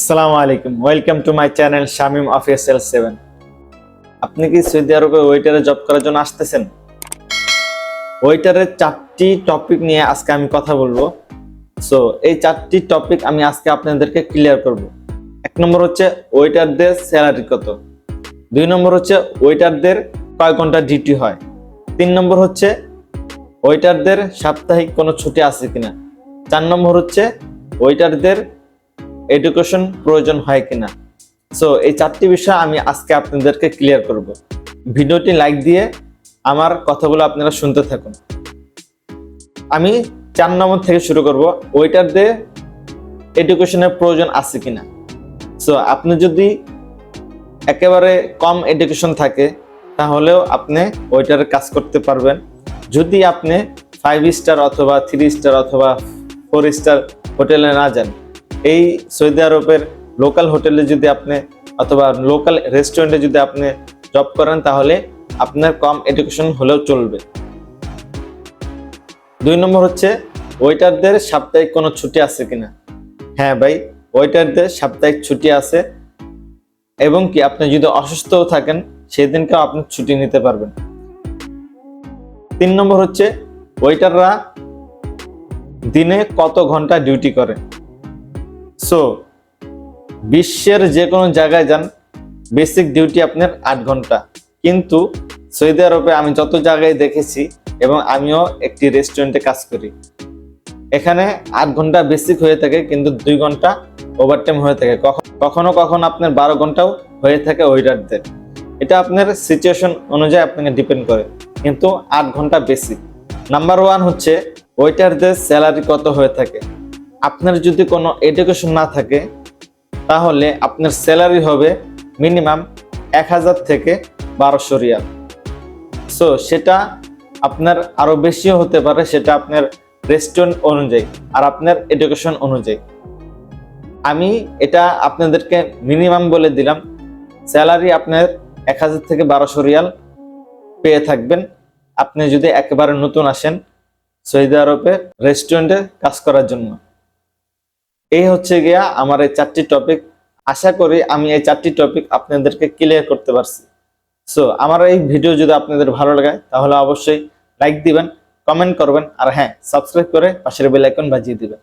আসসালামু আলাইকুম, welcome to my channel Shamim official 7। আপনি কি সৌদি আরবে ওয়েটারে জব করার জন্য আসতেছেন? ওয়েটারের 4টি টপিক নিয়ে আজকে আমি কথা বলবো। সো এই 4টি টপিক আমি আজকে আপনাদেরকে ক্লিয়ার করব। 1 নম্বর হচ্ছে ওয়েটারদের স্যালারি কত, 2 নম্বর হচ্ছে ওয়েটারদের কয় ঘন্টা ডিউটি হয়, 3 নম্বর হচ্ছে ওয়েটারদের সাপ্তাহিক কোনো ছুটি আছে কিনা, 4 নম্বর হচ্ছে ওয়েটারদের এডুকেশন প্রয়োজন হয় কিনা। সো এই 4টি বিষয় আমি আজকে আপনাদেরকে ক্লিয়ার করব। ভিডিওটি লাইক দিয়ে আমার কথাগুলো আপনারা শুনতে থাকুন। আমি 4 নম্বর থেকে শুরু করব, ওয়েটারদের এডুকেশনের প্রয়োজন আছে কিনা। সো আপনি যদি একেবারে কম এডুকেশন থাকে তাহলেও আপনি ওয়েটারের কাজ করতে পারবেন। যদি আপনি 5 স্টার অথবা 3 স্টার অথবা 4 স্টার হোটেলে না যান, এই সৌদি আরবের লোকাল হোটেলে যদি আপনি অথবা লোকাল রেস্টুরেন্টে যদি আপনি জব করেন তাহলে আপনার কম এডুকেশন হলেও চলবে। 2 নম্বর হচ্ছে ওয়েটারদের সাপ্তাহিক কোনো ছুটি আছে কিনা। হ্যাঁ ভাই, ওয়েটারদের সাপ্তাহিক ছুটি আছে, এবং কি আপনি যদি অসুস্থও থাকেন সেদিনকেও আপনি ছুটি নিতে পারবেন। 3 নম্বর হচ্ছে ওয়েটাররা দিনে কত ঘন্টা ডিউটি করে। সো বিশ্বের যে কোনো জায়গায় যান, বেসিক ডিউটি আপনার 8 ঘন্টা, কিন্তু সৌদি আরবে আমি যত জায়গায় দেখেছি এবং আমিও একটি রেস্টুরেন্টে কাজ করি, এখানে 8 ঘন্টা বেসিক হয়ে থাকে, কিন্তু 2 ঘন্টা ওভারটাইম হয়ে থাকে, কখনো কখনো আপনার 12 ঘন্টাও হয়ে থাকে ওয়েটারদের। এটা আপনার সিচুয়েশন অনুযায়ী আপনাকে ডিপেন্ড করে, কিন্তু 8 ঘন্টা বেসিক। নাম্বার 1 হচ্ছে ওয়েটারদের স্যালারি কত হয়ে থাকে। আপনার যদি কোনো এডুকেশন না থাকে তাহলে আপনার স্যালারি হবে মিনিমাম 1000 থেকে 1200 রিয়াল। সো সেটা আপনার আরো বেশিও হতে পারে, সেটা আপনার রেস্টুরেন্ট অনুযায়ী আর আপনার এডুকেশন অনুযায়ী। আমি এটা আপনাদেরকে মিনিমাম বলে দিলাম, স্যালারি আপনার 1000 থেকে 1200 রিয়াল পেয়ে থাকবেন আপনি যদি একেবারে নতুন আসেন সৌদি আরবে রেস্টুরেন্টে কাজ করার জন্য। এই হচ্ছে গিয়া আমার এই 4টি টপিক। আশা করি আমি এই 4টি টপিক আপনাদেরকে ক্লিয়ার করতে পারছি। সো আমার এই ভিডিও যদি আপনাদের ভালো লাগে তাহলে অবশ্যই লাইক দিবেন, কমেন্ট করবেন, আর হ্যাঁ, সাবস্ক্রাইব করে পাশের বেল আইকন বাজিয়ে দিবেন।